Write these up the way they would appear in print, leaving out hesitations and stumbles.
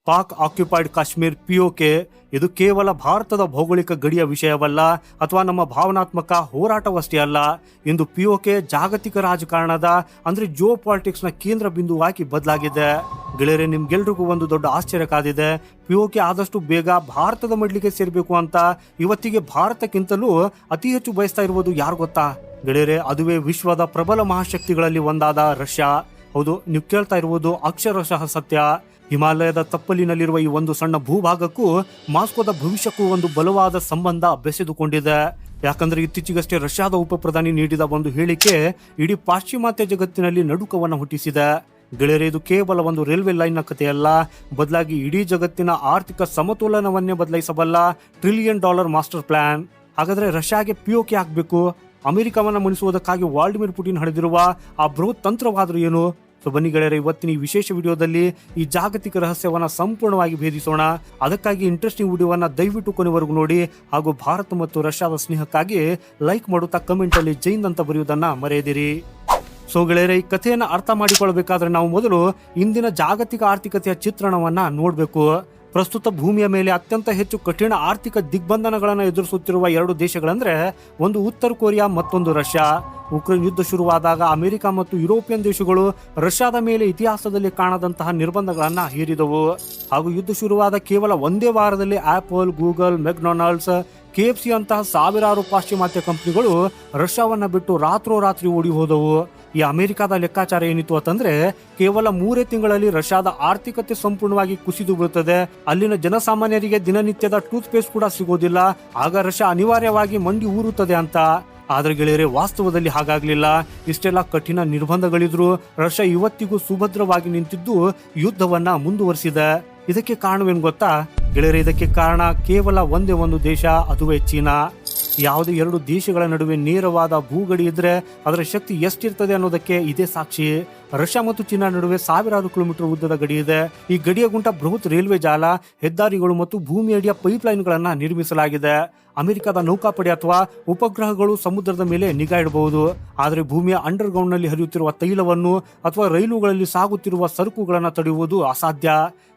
Pak occupied Kashmir PoK ಇದು ಕೇವಲ ಭಾರತದ ಭೌಗೋಳಿಕ ಗಡಿಯ ವಿಷಯವಲ್ಲ ಅಥವಾ ನಮ್ಮ ಭಾವನಾತ್ಮಕ ಹೋರಾಟವಷ್ಟೇ ಅಲ್ಲ. ಇಂದು ಪಿಒಕೆ ಜಾಗತಿಕ ರಾಜಕಾರಣದ ಅಂದ್ರೆ ಜಿಯೋ ಪಾಲಿಟಿಕ್ಸ್ ನ ಕೇಂದ್ರ ಬಿಂದುವಾಗಿ ಬದಲಾಗಿದೆ. ಗೆಳೆಯರೆ, ನಿಮ್ಗೆಲ್ರಿಗೂ ಒಂದು ದೊಡ್ಡ ಆಶ್ಚರ್ಯ ಕಾದಿದೆ. ಪಿಒಕೆ ಆದಷ್ಟು ಬೇಗ ಭಾರತದ ಮಡ್ಲಿಗೆ ಸೇರ್ಬೇಕು ಅಂತ ಇವತ್ತಿಗೆ ಭಾರತಕ್ಕಿಂತಲೂ ಅತಿ ಹೆಚ್ಚು ಬಯಸ್ತಾ ಇರುವುದು ಯಾರು ಗೊತ್ತಾ ಗೆಳೆಯರೆ? ಅದುವೇ ವಿಶ್ವದ ಪ್ರಬಲ ಮಹಾಶಕ್ತಿಗಳಲ್ಲಿ ಒಂದಾದ ರಷ್ಯಾ. ಹೌದು, ನೀವು ಕೇಳ್ತಾ ಇರುವುದು ಅಕ್ಷರಶಃ ಸತ್ಯ. ಹಿಮಾಲಯದ ತಪ್ಪಲಿನಲ್ಲಿರುವ ಈ ಒಂದು ಸಣ್ಣ ಭೂಭಾಗಕ್ಕೂ ಮಾಸ್ಕೋದ ಭವಿಷ್ಯಕ್ಕೂ ಒಂದು ಬಲವಾದ ಸಂಬಂಧ ಬೆಸೆದುಕೊಂಡಿದೆ. ಯಾಕಂದ್ರೆ ಇತ್ತೀಚೆಗಷ್ಟೇ ರಷ್ಯಾದ ಉಪ ಪ್ರಧಾನಿ ನೀಡಿದ ಒಂದು ಹೇಳಿಕೆ ಇಡೀ ಪಾಶ್ಚಿಮಾತ್ಯ ಜಗತ್ತಿನಲ್ಲಿ ನಡುಕವನ್ನು ಹುಟ್ಟಿಸಿದೆ. ಗೆಳೆಯರೆ, ಇದು ಕೇವಲ ಒಂದು ರೈಲ್ವೆ ಲೈನ್ ನ ಕಥೆಯಲ್ಲ, ಬದಲಾಗಿ ಇಡೀ ಜಗತ್ತಿನ ಆರ್ಥಿಕ ಸಮತೋಲನವನ್ನೇ ಬದಲಾಯಿಸಬಲ್ಲ $1 ಟ್ರಿಲಿಯನ್ ಮಾಸ್ಟರ್ ಪ್ಲಾನ್. ಹಾಗಾದ್ರೆ ರಷ್ಯಾಗೆ ಪಿಒಕೆ ಆಗ್ಬೇಕು? ಅಮೆರಿಕವನ್ನ ಮಣಿಸುವುದಕ್ಕಾಗಿ ವ್ಲಾದಿಮಿರ್ ಪುಟಿನ್ ಹಡೆದಿರುವ ಆ ಬೃಹತ್ ತಂತ್ರವಾದರೂ ಏನು? ಸೊ ಬನ್ನಿ ಗೆಳೆಯರೆ, ಇವತ್ತಿನ ಈ ವಿಶೇಷ ವಿಡಿಯೋದಲ್ಲಿ ಈ ಜಾಗತಿಕ ರಹಸ್ಯವನ್ನ ಸಂಪೂರ್ಣವಾಗಿ ಭೇದಿಸೋಣ. ಅದಕ್ಕಾಗಿ ಇಂಟ್ರೆಸ್ಟಿಂಗ್ ವಿಡಿಯೋವನ್ನ ದಯವಿಟ್ಟು ಕೊನೆವರೆಗೂ ನೋಡಿ. ಹಾಗೂ ಭಾರತ ಮತ್ತು ರಷ್ಯಾದ ಸ್ನೇಹಕ್ಕಾಗಿ ಲೈಕ್ ಮಾಡುತ್ತಾ ಕಮೆಂಟ್ ಅಲ್ಲಿ ಜೈನ್ ಅಂತ ಬರೆಯುವುದನ್ನ ಮರೆಯದಿರಿ. ಸೊ ಗೆಳೆಯರೆ, ಈ ಕಥೆಯನ್ನ ಅರ್ಥ ಮಾಡಿಕೊಳ್ಳಬೇಕಾದ್ರೆ ನಾವು ಮೊದಲು ಇಂದಿನ ಜಾಗತಿಕ ಆರ್ಥಿಕತೆಯ ಚಿತ್ರಣವನ್ನ ನೋಡ್ಬೇಕು. ಪ್ರಸ್ತುತ ಭೂಮಿಯ ಮೇಲೆ ಅತ್ಯಂತ ಹೆಚ್ಚು ಕಠಿಣ ಆರ್ಥಿಕ ದಿಗ್ಬಂಧನಗಳನ್ನು ಎದುರಿಸುತ್ತಿರುವ ಎರಡು ದೇಶಗಳಂದ್ರೆ ಒಂದು ಉತ್ತರ ಕೊರಿಯಾ, ಮತ್ತೊಂದು ರಷ್ಯಾ. ಉಕ್ರೇನ್ ಯುದ್ಧ ಶುರುವಾದಾಗ ಅಮೆರಿಕ ಮತ್ತು ಯುರೋಪಿಯನ್ ದೇಶಗಳು ರಷ್ಯಾದ ಮೇಲೆ ಇತಿಹಾಸದಲ್ಲಿ ಕಾಣದಂತಹ ನಿರ್ಬಂಧಗಳನ್ನ ಹೇರಿದವು. ಹಾಗೂ ಯುದ್ಧ ಶುರುವಾದ ಕೇವಲ ಒಂದೇ ವಾರದಲ್ಲಿ ಆಪಲ್, ಗೂಗಲ್, ಮೆಕ್ಡೊನಾಲ್ಡ್ಸ್, KFC ಅಂತಹ ಸಾವಿರಾರು ಪಾಶ್ಚಿಮಾತ್ಯ ಕಂಪನಿಗಳು ರಷ್ಯಾವನ್ನ ಬಿಟ್ಟು ರಾತ್ರೋರಾತ್ರಿ ಓಡಿ ಹೋದವು. ಈ ಅಮೆರಿಕದ ಲೆಕ್ಕಾಚಾರ ಏನಿತ್ತು ಅಂತಂದ್ರೆ ಕೇವಲ 3 ತಿಂಗಳಲ್ಲಿ ರಷ್ಯಾದ ಆರ್ಥಿಕತೆ ಸಂಪೂರ್ಣವಾಗಿ ಕುಸಿದು ಬೀಳುತ್ತದೆ. ಅಲ್ಲಿನ ಜನಸಾಮಾನ್ಯರಿಗೆ ದಿನನಿತ್ಯದ ಟೂತ್ ಪೇಸ್ಟ್ ಕೂಡ ಸಿಗೋದಿಲ್ಲ. ಆಗ ರಷ್ಯಾ ಅನಿವಾರ್ಯವಾಗಿ ಮಂಡಿ ಊರುತ್ತದೆ ಅಂತ. ಆದ್ರೆ ಗೆಳೆಯರೆ, ವಾಸ್ತವದಲ್ಲಿ ಹಾಗಾಗ್ಲಿಲ್ಲ. ಇಷ್ಟೆಲ್ಲ ಕಠಿಣ ನಿರ್ಬಂಧಗಳಿದ್ರು ರಷ್ಯಾ ಇವತ್ತಿಗೂ ಸುಭದ್ರವಾಗಿ ನಿಂತಿದ್ದು ಯುದ್ಧವನ್ನ ಮುಂದುವರಿಸಿದೆ. ಇದಕ್ಕೆ ಕಾರಣವೇನು ಗೊತ್ತಾ ಗೆಳೆಯರೆ? ಇದಕ್ಕೆ ಕಾರಣ ಕೇವಲ ಒಂದೇ ಒಂದು ದೇಶ, ಅದುವೇ ಚೀನಾ. ಯಾವುದೇ ಎರಡು ದೇಶಗಳ ನಡುವೆ ನೇರವಾದ ಭೂಗಡಿ ಇದ್ರೆ ಅದರ ಶಕ್ತಿ ಎಷ್ಟಿರ್ತದೆ ಅನ್ನೋದಕ್ಕೆ ಇದೇ ಸಾಕ್ಷಿ. ರಷ್ಯಾ ಮತ್ತು ಚೀನಾ ನಡುವೆ ಸಾವಿರಾರು ಕಿಲೋಮೀಟರ್ ಉದ್ದದ ಗಡಿ ಇದೆ. ಈ ಗಡಿಯ ಗುಂಟ ಬೃಹತ್ ರೈಲ್ವೆ ಜಾಲ, ಹೆದ್ದಾರಿಗಳು ಮತ್ತು ಭೂಮಿ ಅಡಿಯ ಪೈಪ್ಲೈನ್ ಗಳನ್ನ ನಿರ್ಮಿಸಲಾಗಿದೆ. ಅಮೆರಿಕದ ನೌಕಾಪಡೆ ಅಥವಾ ಉಪಗ್ರಹಗಳು ಸಮುದ್ರದ ಮೇಲೆ ನಿಗಾ ಇಡಬಹುದು. ಆದರೆ ಭೂಮಿಯ ಅಂಡರ್ ಗ್ರೌಂಡ್ ನಲ್ಲಿ ಹರಿಯುತ್ತಿರುವ ತೈಲವನ್ನು ಅಥವಾ ರೈಲುಗಳಲ್ಲಿ ಸಾಗುತ್ತಿರುವ ಸರಕುಗಳನ್ನು ತಡೆಯುವುದು ಅಸಾಧ್ಯ.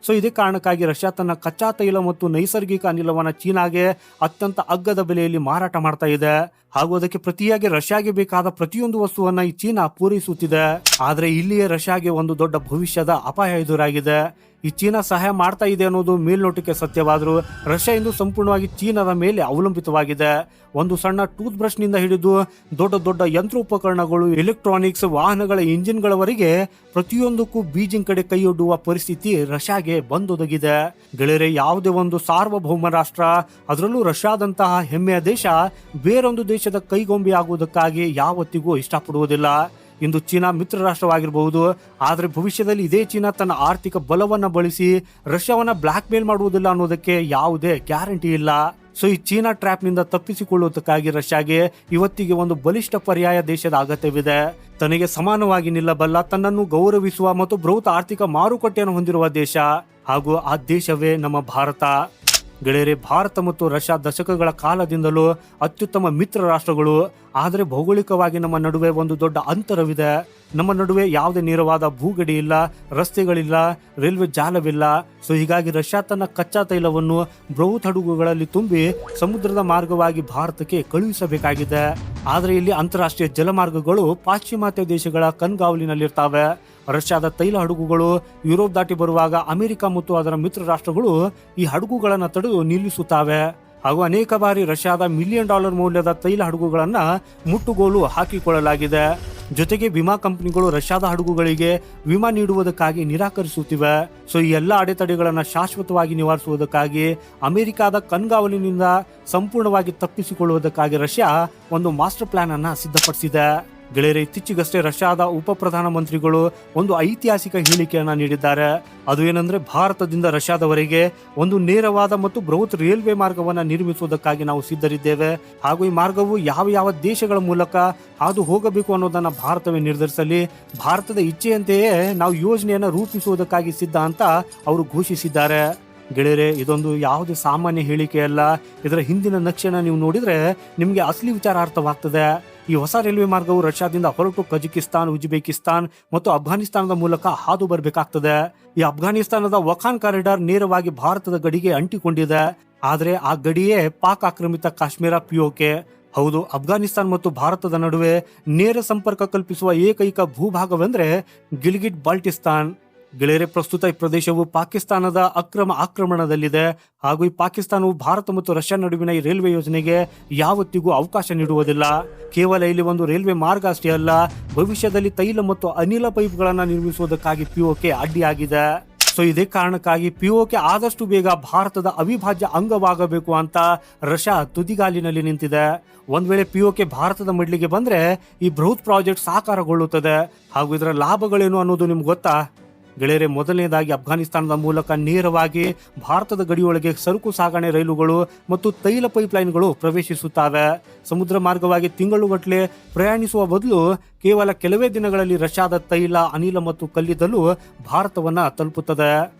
ಸೊ ಇದೇ ಕಾರಣಕ್ಕಾಗಿ ರಷ್ಯಾ ತನ್ನ ಕಚ್ಚಾ ತೈಲ ಮತ್ತು ನೈಸರ್ಗಿಕ ಅನಿಲವನ್ನ ಚೀನಾಗೆ ಅತ್ಯಂತ ಅಗ್ಗದ ಬೆಲೆಯಲ್ಲಿ ಮಾರಾಟ ಮಾಡ್ತಾ ಇದೆ. ಹಾಗೂ ಅದಕ್ಕೆ ಪ್ರತಿಯಾಗಿ ರಷ್ಯಾಗೆ ಬೇಕಾದ ಪ್ರತಿಯೊಂದು ವಸ್ತುವನ್ನ ಈ ಚೀನಾ ಪೂರೈಸುತ್ತಿದೆ. ಆದ್ರೆ ಇಲ್ಲಿಯೇ ರಷ್ಯಾಗೆ ಒಂದು ದೊಡ್ಡ ಭವಿಷ್ಯದ ಅಪಾಯ ಎದುರಾಗಿದೆ. ಈ ಚೀನಾ ಸಹಾಯ ಮಾಡ್ತಾ ಇದೆ ಅನ್ನೋದು ಮೇಲ್ನೋಟಕ್ಕೆ ಸತ್ಯವಾದರೂ ರಷ್ಯಾ ಇಂದು ಸಂಪೂರ್ಣವಾಗಿ ಚೀನಾದ ಮೇಲೆ ಅವಲಂಬಿತವಾಗಿದೆ. ಒಂದು ಸಣ್ಣ ಟೂತ್ ಬ್ರಷ್ ನಿಂದ ಹಿಡಿದು ದೊಡ್ಡ ದೊಡ್ಡ ಯಂತ್ರೋಪಕರಣಗಳು, ಎಲೆಕ್ಟ್ರಾನಿಕ್ಸ್, ವಾಹನಗಳ ಇಂಜಿನ್ಗಳವರೆಗೆ ಪ್ರತಿಯೊಂದಕ್ಕೂ ಬೀಜಿಂಗ್ ಕಡೆ ಕೈಯೊಡ್ಡುವ ಪರಿಸ್ಥಿತಿ ರಷ್ಯಾಗೆ ಬಂದೊದಗಿದೆ. ಗೆಳೆಯರೆ, ಯಾವುದೇ ಒಂದು ಸಾರ್ವಭೌಮ ರಾಷ್ಟ್ರ, ಅದರಲ್ಲೂ ರಷ್ಯಾದಂತಹ ಹೆಮ್ಮೆಯ ದೇಶ ಬೇರೊಂದು ದೇಶದ ಕೈಗೊಂಬೆ ಆಗುವುದಕ್ಕಾಗಿ ಯಾವತ್ತಿಗೂ ಇಷ್ಟಪಡುವುದಿಲ್ಲ. ಇಂದು ಚೀನಾ ಮಿತ್ರ ರಾಷ್ಟ್ರವಾಗಿರಬಹುದು, ಆದರೆ ಭವಿಷ್ಯದಲ್ಲಿ ಇದೇ ಚೀನಾ ತನ್ನ ಆರ್ಥಿಕ ಬಲವನ್ನ ಬಳಸಿ ರಷ್ಯಾವನ್ನ ಬ್ಲಾಕ್ ಮೇಲ್ ಮಾಡುವುದಿಲ್ಲ ಅನ್ನೋದಕ್ಕೆ ಯಾವುದೇ ಗ್ಯಾರಂಟಿ ಇಲ್ಲ. ಸೊ ಈ ಚೀನಾ ಟ್ರ್ಯಾಪ್ ನಿಂದ ತಪ್ಪಿಸಿಕೊಳ್ಳುವುದಕ್ಕಾಗಿ ರಷ್ಯಾಗೆ ಇವತ್ತಿಗೆ ಒಂದು ಬಲಿಷ್ಠ ಪರ್ಯಾಯ ದೇಶದ ಅಗತ್ಯವಿದೆ. ತನಗೆ ಸಮಾನವಾಗಿ ನಿಲ್ಲಬಲ್ಲ, ತನ್ನನ್ನು ಗೌರವಿಸುವ ಮತ್ತು ಬೃಹತ್ ಆರ್ಥಿಕ ಮಾರುಕಟ್ಟೆಯನ್ನು ಹೊಂದಿರುವ ದೇಶ. ಹಾಗೂ ಆ ದೇಶವೇ ನಮ್ಮ ಭಾರತ. ಗೆಳೆಯರೆ, ಭಾರತ ಮತ್ತು ರಷ್ಯಾ ದಶಕಗಳ ಕಾಲದಿಂದಲೂ ಅತ್ಯುತ್ತಮ ಮಿತ್ರ ರಾಷ್ಟ್ರಗಳು. ಆದರೆ ಭೌಗೋಳಿಕವಾಗಿ ನಮ್ಮ ನಡುವೆ ಒಂದು ದೊಡ್ಡ ಅಂತರವಿದೆ. ನಮ್ಮ ನಡುವೆ ಯಾವುದೇ ನೇರವಾದ ಭೂಗಡಿ ಇಲ್ಲ, ರಸ್ತೆಗಳಿಲ್ಲ, ರೈಲ್ವೆ ಜಾಲವಿಲ್ಲ. ಸೊ ಹೀಗಾಗಿ ರಷ್ಯಾ ತನ್ನ ಕಚ್ಚಾ ತೈಲವನ್ನು ಬೃಹತ್ ಹಡಗುಗಳಲ್ಲಿ ತುಂಬಿ ಸಮುದ್ರದ ಮಾರ್ಗವಾಗಿ ಭಾರತಕ್ಕೆ ಕಳುಹಿಸಬೇಕಾಗಿದೆ. ಆದರೆ ಇಲ್ಲಿ ಅಂತಾರಾಷ್ಟ್ರೀಯ ಜಲಮಾರ್ಗಗಳು ಪಾಶ್ಚಿಮಾತ್ಯ ದೇಶಗಳ ಕಣ್ಗಾವಲಿನಲ್ಲಿರ್ತಾವೆ. ರಷ್ಯಾದ ತೈಲ ಹಡಗುಗಳು ಯುರೋಪ್ ದಾಟಿ ಬರುವಾಗ ಅಮೆರಿಕ ಮತ್ತು ಅದರ ಮಿತ್ರ ರಾಷ್ಟ್ರಗಳು ಈ ಹಡಗುಗಳನ್ನು ತಡೆದು ನಿಲ್ಲಿಸುತ್ತವೆ. ಹಾಗೂ ಅನೇಕ ಬಾರಿ ರಷ್ಯಾದ $1 ಮಿಲಿಯನ್ ಮೌಲ್ಯದ ತೈಲ ಹಡಗುಗಳನ್ನ ಮುಟ್ಟುಗೋಲು ಹಾಕಿಕೊಳ್ಳಲಾಗಿದೆ. ಜೊತೆಗೆ ವಿಮಾ ಕಂಪನಿಗಳು ರಷ್ಯಾದ ಹಡಗುಗಳಿಗೆ ವಿಮಾ ನೀಡುವುದಕ್ಕಾಗಿ ನಿರಾಕರಿಸುತ್ತಿವೆ. ಸೊ ಈ ಎಲ್ಲ ಅಡೆತಡೆಗಳನ್ನ ಶಾಶ್ವತವಾಗಿ ನಿವಾರಿಸುವುದಕ್ಕಾಗಿ ಅಮೆರಿಕದ ಕಣ್ಗಾವಲಿನಿಂದ ಸಂಪೂರ್ಣವಾಗಿ ತಪ್ಪಿಸಿಕೊಳ್ಳುವುದಕ್ಕಾಗಿ ರಷ್ಯಾ ಒಂದು ಮಾಸ್ಟರ್ ಪ್ಲಾನ್ ಅನ್ನ ಸಿದ್ಧಪಡಿಸಿದೆ. ಗೆಳೆಯರೆ, ಇತ್ತೀಚೆಗಷ್ಟೇ ರಷ್ಯಾದ ಉಪ ಪ್ರಧಾನ ಮಂತ್ರಿಗಳು ಒಂದು ಐತಿಹಾಸಿಕ ಹೇಳಿಕೆಯನ್ನ ನೀಡಿದ್ದಾರೆ. ಅದು ಏನಂದ್ರೆ, ಭಾರತದಿಂದ ರಷ್ಯಾದವರೆಗೆ ಒಂದು ನೇರವಾದ ಮತ್ತು ಬೃಹತ್ ರೈಲ್ವೆ ಮಾರ್ಗವನ್ನ ನಿರ್ಮಿಸುವುದಕ್ಕಾಗಿ ನಾವು ಸಿದ್ಧರಿದ್ದೇವೆ. ಹಾಗೂ ಈ ಮಾರ್ಗವು ಯಾವ ಯಾವ ದೇಶಗಳ ಮೂಲಕ ಹಾದು ಹೋಗಬೇಕು ಅನ್ನೋದನ್ನ ಭಾರತವೇ ನಿರ್ಧರಿಸಲಿ. ಭಾರತದ ಇಚ್ಛೆಯಂತೆಯೇ ನಾವು ಯೋಜನೆಯನ್ನ ರೂಪಿಸುವುದಕ್ಕಾಗಿ ಸಿದ್ಧ ಅಂತ ಅವರು ಘೋಷಿಸಿದ್ದಾರೆ. ಗೆಳೆಯರೆ, ಇದೊಂದು ಯಾವುದೇ ಸಾಮಾನ್ಯ ಹೇಳಿಕೆಯಲ್ಲ. ಇದರ ಹಿಂದಿನ ನಕ್ಷೆನ ನೀವು ನೋಡಿದ್ರೆ ನಿಮ್ಗೆ ಅಸಲಿ ವಿಚಾರ ಅರ್ಥವಾಗ್ತದೆ. ಈ ಹೊಸ ರೈಲ್ವೆ ಮಾರ್ಗವು ರಷ್ಯಾದಿಂದ ಹೊರಟು ಕಜಕಿಸ್ತಾನ್, ಉಜ್ಬೇಕಿಸ್ತಾನ್ ಮತ್ತು ಅಫ್ಘಾನಿಸ್ತಾನದ ಮೂಲಕ ಹಾದು ಬರಬೇಕಾಗ್ತದೆ. ಈ ಅಫ್ಘಾನಿಸ್ತಾನದ ವಖಾನ್ ಕಾರಿಡಾರ್ ನೇರವಾಗಿ ಭಾರತದ ಗಡಿಗೆ ಅಂಟಿಕೊಂಡಿದೆ. ಆದ್ರೆ ಆ ಗಡಿಯೇ ಪಾಕ್ ಆಕ್ರಮಿತ ಕಾಶ್ಮೀರ ಪಿಒಕೆ. ಹೌದು, ಅಫ್ಘಾನಿಸ್ತಾನ್ ಮತ್ತು ಭಾರತದ ನಡುವೆ ನೇರ ಸಂಪರ್ಕ ಕಲ್ಪಿಸುವ ಏಕೈಕ ಭೂಭಾಗವೆಂದ್ರೆ ಗಿಲ್ಗಿಟ್ ಬಾಲ್ಟಿಸ್ತಾನ್. ಗೆಳೆಯರೆ, ಪ್ರಸ್ತುತ ಈ ಪ್ರದೇಶವು ಪಾಕಿಸ್ತಾನದ ಅಕ್ರಮ ಆಕ್ರಮಣದಲ್ಲಿದೆ ಹಾಗೂ ಈ ಪಾಕಿಸ್ತಾನವು ಭಾರತ ಮತ್ತು ರಷ್ಯಾ ನಡುವಿನ ಈ ರೈಲ್ವೆ ಯೋಜನೆಗೆ ಯಾವತ್ತಿಗೂ ಅವಕಾಶ ನೀಡುವುದಿಲ್ಲ. ಕೇವಲ ಇಲ್ಲಿ ಒಂದು ರೈಲ್ವೆ ಮಾರ್ಗ ಅಷ್ಟೇ ಅಲ್ಲ, ಭವಿಷ್ಯದಲ್ಲಿ ತೈಲ ಮತ್ತು ಅನಿಲ ಪೈಪ್ಗಳನ್ನು ನಿರ್ಮಿಸುವುದಕ್ಕಾಗಿ ಪಿಒಕೆ ಅಡ್ಡಿಯಾಗಿದೆ. ಸೊ ಇದೇ ಕಾರಣಕ್ಕಾಗಿ ಪಿಒಕೆ ಆದಷ್ಟು ಬೇಗ ಭಾರತದ ಅವಿಭಾಜ್ಯ ಅಂಗವಾಗಬೇಕು ಅಂತ ರಷ್ಯಾ ತುದಿಗಾಲಿನಲ್ಲಿ ನಿಂತಿದೆ. ಒಂದ್ ವೇಳೆ ಪಿಒಕೆ ಭಾರತದ ಮಡ್ಲಿಗೆ ಬಂದ್ರೆ ಈ ಬೃಹತ್ ಪ್ರಾಜೆಕ್ಟ್ ಸಾಕಾರಗೊಳ್ಳುತ್ತದೆ. ಹಾಗೂ ಇದರ ಲಾಭಗಳೇನು ಅನ್ನೋದು ನಿಮ್ಗೆ ಗೊತ್ತಾ? ಗೆಳೆಯರೆ, ಮೊದಲನೇದಾಗಿ ಅಫ್ಘಾನಿಸ್ತಾನದ ಮೂಲಕ ನೇರವಾಗಿ ಭಾರತದ ಗಡಿಯೊಳಗೆ ಸರಕು ಸಾಗಣೆ ರೈಲುಗಳು ಮತ್ತು ತೈಲ ಪೈಪ್ಲೈನ್ಗಳು ಪ್ರವೇಶಿಸುತ್ತವೆ. ಸಮುದ್ರ ಮಾರ್ಗವಾಗಿ ತಿಂಗಳುಗಟ್ಟಲೆ ಪ್ರಯಾಣಿಸುವ ಬದಲು ಕೇವಲ ಕೆಲವೇ ದಿನಗಳಲ್ಲಿ ರಷ್ಯಾದ ತೈಲ, ಅನಿಲ ಮತ್ತು ಕಲ್ಲಿದ್ದಲು ಭಾರತವನ್ನ ತಲುಪುತ್ತದೆ.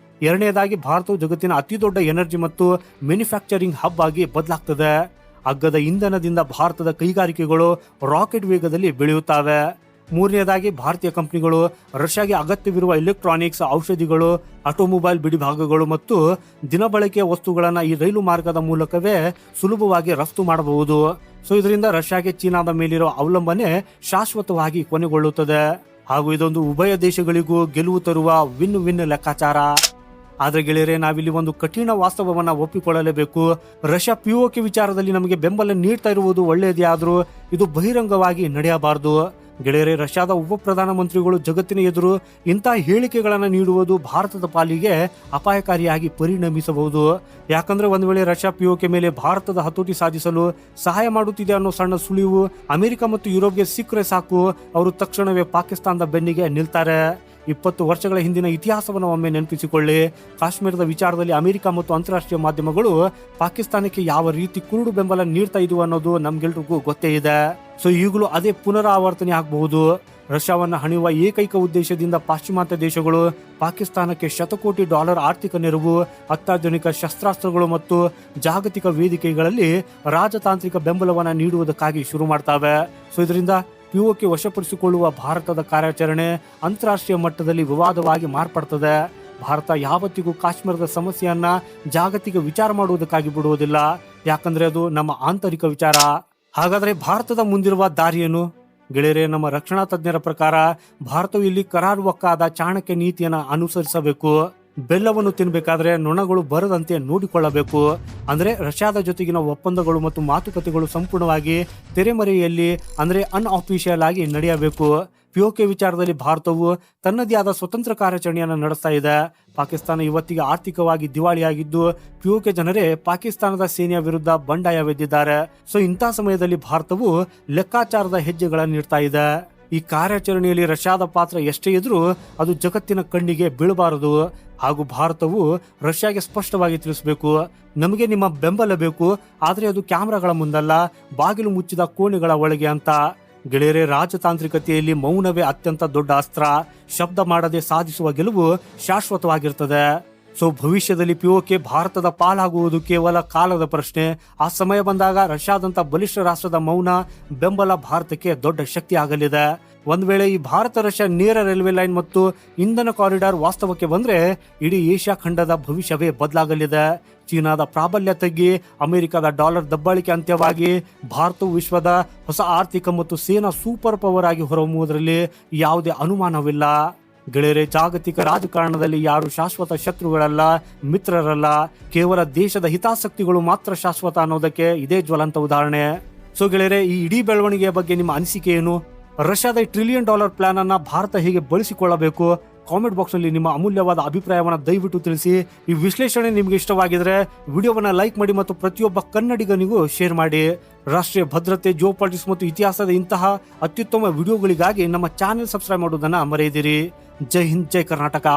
ಎರಡನೇದಾಗಿ ಭಾರತವು ಜಗತ್ತಿನ ಅತಿ ದೊಡ್ಡ ಎನರ್ಜಿ ಮತ್ತು ಮ್ಯಾನುಫ್ಯಾಕ್ಚರಿಂಗ್ ಹಬ್ ಆಗಿ ಬದಲಾಗ್ತದೆ. ಅಗ್ಗದ ಇಂಧನದಿಂದ ಭಾರತದ ಕೈಗಾರಿಕೆಗಳು ರಾಕೆಟ್ ವೇಗದಲ್ಲಿ ಬೆಳೆಯುತ್ತವೆ. ಮೂರನೇದಾಗಿ ಭಾರತೀಯ ಕಂಪನಿಗಳು ರಷ್ಯಾಗೆ ಅಗತ್ಯವಿರುವ ಎಲೆಕ್ಟ್ರಾನಿಕ್ಸ್, ಔಷಧಿಗಳು, ಆಟೋಮೊಬೈಲ್ ಬಿಡಿಭಾಗಗಳು ಮತ್ತು ದಿನಬಳಕೆಯ ವಸ್ತುಗಳನ್ನು ಈ ರೈಲು ಮಾರ್ಗದ ಮೂಲಕವೇ ಸುಲಭವಾಗಿ ರಫ್ತು ಮಾಡಬಹುದು. ಸೊ ಇದರಿಂದ ರಷ್ಯಾಗೆ ಚೀನಾದ ಮೇಲಿರೋ ಅವಲಂಬನೆ ಶಾಶ್ವತವಾಗಿ ಕೊನೆಗೊಳ್ಳುತ್ತದೆ. ಹಾಗೂ ಇದೊಂದು ಉಭಯ ದೇಶಗಳಿಗೂ ಗೆಲುವು ತರುವ ವಿನ್ ವಿನ್ ಲೆಕ್ಕಾಚಾರ. ಆದ್ರೆ ಗೆಳೆಯರೆ, ನಾವಿಲ್ಲಿ ಒಂದು ಕಠಿಣ ವಾಸ್ತವವನ್ನ ಒಪ್ಪಿಕೊಳ್ಳಲೇಬೇಕು. ರಷ್ಯಾ ಪಿಒಕೆ ವಿಚಾರದಲ್ಲಿ ನಮಗೆ ಬೆಂಬಲ ನೀಡ್ತಾ ಇರುವುದು ಒಳ್ಳೆಯದೇ, ಆದ್ರೂ ಇದು ಬಹಿರಂಗವಾಗಿ ನಡೆಯಬಾರದು. ಗೆಳೆಯರೆ, ರಷ್ಯಾದ ಉಪ ಪ್ರಧಾನಮಂತ್ರಿಗಳು ಜಗತ್ತಿನ ಎದುರು ಇಂತಹ ಹೇಳಿಕೆಗಳನ್ನು ನೀಡುವುದು ಭಾರತದ ಪಾಲಿಗೆ ಅಪಾಯಕಾರಿಯಾಗಿ ಪರಿಣಮಿಸಬಹುದು. ಯಾಕಂದ್ರೆ ಒಂದ್ ವೇಳೆ ರಷ್ಯಾ ಪಿಒಕೆ ಮೇಲೆ ಭಾರತದ ಹತೋಟಿ ಸಾಧಿಸಲು ಸಹಾಯ ಮಾಡುತ್ತಿದೆ ಅನ್ನೋ ಸಣ್ಣ ಸುಳಿವು ಅಮೆರಿಕ ಮತ್ತು ಯುರೋಪ್ಗೆ ಸಿಕ್ಕರೆ ಸಾಕು, ಅವರು ತಕ್ಷಣವೇ ಪಾಕಿಸ್ತಾನದ ಬೆನ್ನಿಗೆ ನಿಲ್ತಾರೆ. 20 ವರ್ಷಗಳ ಹಿಂದಿನ ಇತಿಹಾಸವನ್ನು ಒಮ್ಮೆ ನೆನಪಿಸಿಕೊಳ್ಳಿ. ಕಾಶ್ಮೀರದ ವಿಚಾರದಲ್ಲಿ ಅಮೆರಿಕ ಮತ್ತು ಅಂತಾರಾಷ್ಟ್ರೀಯ ಮಾಧ್ಯಮಗಳು ಪಾಕಿಸ್ತಾನಕ್ಕೆ ಯಾವ ರೀತಿ ಕುರುಡು ಬೆಂಬಲ ನೀಡ್ತಾ ಇದ್ವು ಅನ್ನೋದು ನಮ್ಗೆಲ್ರಿಗೂ ಗೊತ್ತೇ ಇದೆ. ಸೊ ಈಗಲೂ ಅದೇ ಪುನರಾವರ್ತನೆ ಆಗಬಹುದು. ರಷ್ಯಾವನ್ನ ಹಣಿಯುವ ಏಕೈಕ ಉದ್ದೇಶದಿಂದ ಪಾಶ್ಚಿಮಾತ್ಯ ದೇಶಗಳು ಪಾಕಿಸ್ತಾನಕ್ಕೆ ಶತಕೋಟಿ ಡಾಲರ್ ಆರ್ಥಿಕ ನೆರವು, ಅತ್ಯಾಧುನಿಕ ಶಸ್ತ್ರಾಸ್ತ್ರಗಳು ಮತ್ತು ಜಾಗತಿಕ ವೇದಿಕೆಗಳಲ್ಲಿ ರಾಜತಾಂತ್ರಿಕ ಬೆಂಬಲವನ್ನು ನೀಡುವುದಕ್ಕಾಗಿ ಶುರು ಮಾಡ್ತವೆ. ಸೊ ಇದರಿಂದ ಪಿಒಕೆ ವಶಪಡಿಸಿಕೊಳ್ಳುವ ಭಾರತದ ಕಾರ್ಯಾಚರಣೆ ಅಂತಾರಾಷ್ಟ್ರೀಯ ಮಟ್ಟದಲ್ಲಿ ವಿವಾದವಾಗಿ ಮಾರ್ಪಡ್ತದೆ. ಭಾರತ ಯಾವತ್ತಿಗೂ ಕಾಶ್ಮೀರದ ಸಮಸ್ಯೆಯನ್ನ ಜಾಗತಿಕ ವಿಚಾರ ಮಾಡುವುದಕ್ಕಾಗಿ ಬಿಡುವುದಿಲ್ಲ, ಯಾಕಂದ್ರೆ ಅದು ನಮ್ಮ ಆಂತರಿಕ ವಿಚಾರ. ಹಾಗಾದ್ರೆ ಭಾರತದ ಮುಂದಿರುವ ದಾರಿಯೇನು? ಗೆಳೆಯರೆ, ನಮ್ಮ ರಕ್ಷಣಾ ತಜ್ಞರ ಪ್ರಕಾರ ಭಾರತವು ಇಲ್ಲಿ ಕರಾರುವಕ್ಕಾದ ಚಾಣಕ್ಯ ನೀತಿಯನ್ನ ಅನುಸರಿಸಬೇಕು. ಬೆಲ್ಲವನ್ನು ತಿನ್ನಬೇಕಾದ್ರೆ ನೊಣಗಳು ಬರದಂತೆ ನೋಡಿಕೊಳ್ಳಬೇಕು. ಅಂದ್ರೆ ರಷ್ಯಾದ ಜೊತೆಗಿನ ಒಪ್ಪಂದಗಳು ಮತ್ತು ಮಾತುಕತೆಗಳು ಸಂಪೂರ್ಣವಾಗಿ ತೆರೆಮರೆಯಲ್ಲಿ ಅಂದ್ರೆ ಅನ್ಅಫಿಷಿಯಲ್ ಆಗಿ ನಡೆಯಬೇಕು. ಪಿಒಕೆ ವಿಚಾರದಲ್ಲಿ ಭಾರತವು ತನ್ನದೇ ಆದ ಸ್ವತಂತ್ರ ಕಾರ್ಯಾಚರಣೆಯನ್ನು ನಡೆಸ್ತಾ ಇದೆ. ಪಾಕಿಸ್ತಾನ ಇವತ್ತಿಗೆ ಆರ್ಥಿಕವಾಗಿ ದಿವಾಳಿಯಾಗಿದ್ದು ಪಿಒಕೆ ಜನರೇ ಪಾಕಿಸ್ತಾನದ ಸೇನೆಯ ವಿರುದ್ಧ ಬಂಡಾಯವೆದ್ದಿದ್ದಾರೆ. ಸೊ ಇಂತಹ ಸಮಯದಲ್ಲಿ ಭಾರತವು ಲೆಕ್ಕಾಚಾರದ ಹೆಜ್ಜೆಗಳನ್ನು ನೀಡ್ತಾ ಇದೆ. ಈ ಕಾರ್ಯಾಚರಣೆಯಲ್ಲಿ ರಷ್ಯಾದ ಪಾತ್ರ ಎಷ್ಟೇ ಇದ್ರೂ ಅದು ಜಗತ್ತಿನ ಕಣ್ಣಿಗೆ ಬೀಳಬಾರದು. ಹಾಗೂ ಭಾರತವು ರಷ್ಯಾಗೆ ಸ್ಪಷ್ಟವಾಗಿ ತಿಳಿಸಬೇಕು, ನಮಗೆ ನಿಮ್ಮ ಬೆಂಬಲ ಬೇಕು, ಆದ್ರೆ ಅದು ಕ್ಯಾಮ್ರಾಗಳ ಮುಂದಲ್ಲ, ಬಾಗಿಲು ಮುಚ್ಚಿದ ಕೋಣೆಗಳ ಒಳಗೆ ಅಂತ. ಗೆಳೆಯರೆ, ರಾಜತಾಂತ್ರಿಕತೆಯಲ್ಲಿ ಮೌನವೇ ಅತ್ಯಂತ ದೊಡ್ಡ ಅಸ್ತ್ರ. ಶಬ್ದ ಮಾಡದೆ ಸಾಧಿಸುವ ಗೆಲುವು ಶಾಶ್ವತವಾಗಿರ್ತದೆ. ಸೊ ಭವಿಷ್ಯದಲ್ಲಿ ಪಿಒಕೆ ಭಾರತದ ಪಾಲಾಗುವುದು ಕೇವಲ ಕಾಲದ ಪ್ರಶ್ನೆ. ಆ ಸಮಯ ಬಂದಾಗ ರಷ್ಯಾದಂತ ಬಲಿಷ್ಠ ರಾಷ್ಟ್ರದ ಮೌನ ಬೆಂಬಲ ಭಾರತಕ್ಕೆ ದೊಡ್ಡ ಶಕ್ತಿ ಆಗಲಿದೆ. ಒಂದ್ ವೇಳೆ ಈ ಭಾರತ ರಷ್ಯಾ ನೇರ ರೈಲ್ವೆ ಲೈನ್ ಮತ್ತು ಇಂಧನ ಕಾರಿಡಾರ್ ವಾಸ್ತವಕ್ಕೆ ಬಂದ್ರೆ ಇಡೀ ಏಷ್ಯಾ ಖಂಡದ ಭವಿಷ್ಯವೇ ಬದಲಾಗಲಿದೆ. ಚೀನಾದ ಪ್ರಾಬಲ್ಯ ತಗ್ಗಿ ಅಮೆರಿಕದ ಡಾಲರ್ ದಬ್ಬಾಳಿಕೆ ಅಂತ್ಯವಾಗಿ ಭಾರತವು ವಿಶ್ವದ ಹೊಸ ಆರ್ಥಿಕ ಮತ್ತು ಸೇನಾ ಸೂಪರ್ ಪವರ್ ಆಗಿ ಹೊರಹೊಮ್ಮುವುದರಲ್ಲಿ ಯಾವುದೇ ಅನುಮಾನವಿಲ್ಲ. ಗೆಳೆಯರೆ, ಜಾಗತಿಕ ರಾಜಕಾರಣದಲ್ಲಿ ಯಾರು ಶಾಶ್ವತ ಶತ್ರುಗಳಲ್ಲ, ಮಿತ್ರರಲ್ಲ, ಕೇವಲ ದೇಶದ ಹಿತಾಸಕ್ತಿಗಳು ಮಾತ್ರ ಶಾಶ್ವತ ಅನ್ನೋದಕ್ಕೆ ಇದೇ ಜ್ವಲಂತ ಉದಾಹರಣೆ. ಸೊ ಗೆಳೆಯರೆ, ಈ ಇಡೀ ಬೆಳವಣಿಗೆಯ ಬಗ್ಗೆ ನಿಮ್ಮ ಅನಿಸಿಕೆ ಏನು? ರಷ್ಯಾದ $1 ಟ್ರಿಲಿಯನ್ ಪ್ಲಾನ್ ಅನ್ನ ಭಾರತ ಹೇಗೆ ಬಳಸಿಕೊಳ್ಳಬೇಕು? ಕಾಮೆಂಟ್ ಬಾಕ್ಸ್ ನಲ್ಲಿ ನಿಮ್ಮ ಅಮೂಲ್ಯವಾದ ಅಭಿಪ್ರಾಯವನ್ನ ದಯವಿಟ್ಟು ತಿಳಿಸಿ. ಈ ವಿಶ್ಲೇಷಣೆ ನಿಮಗೆ ಇಷ್ಟವಾಗಿದ್ರೆ ವಿಡಿಯೋವನ್ನ ಲೈಕ್ ಮಾಡಿ ಮತ್ತು ಪ್ರತಿಯೊಬ್ಬ ಕನ್ನಡಿಗನಿಗೂ ಶೇರ್ ಮಾಡಿ. ರಾಷ್ಟ್ರೀಯ ಭದ್ರತೆ, ಜಿಯೋ ಪಾಲಿಟಿಕ್ಸ್ ಮತ್ತು ಇತಿಹಾಸದ ಇಂತಹ ಅತ್ಯುತ್ತಮ ವಿಡಿಯೋಗಳಿಗಾಗಿ ನಮ್ಮ ಚಾನೆಲ್ ಸಬ್ಸ್ಕ್ರೈಬ್ ಮಾಡುವುದನ್ನ ಮರೆಯದಿರಿ. ಜೈ ಹಿಂದ್, ಜೈ ಕರ್ನಾಟಕ.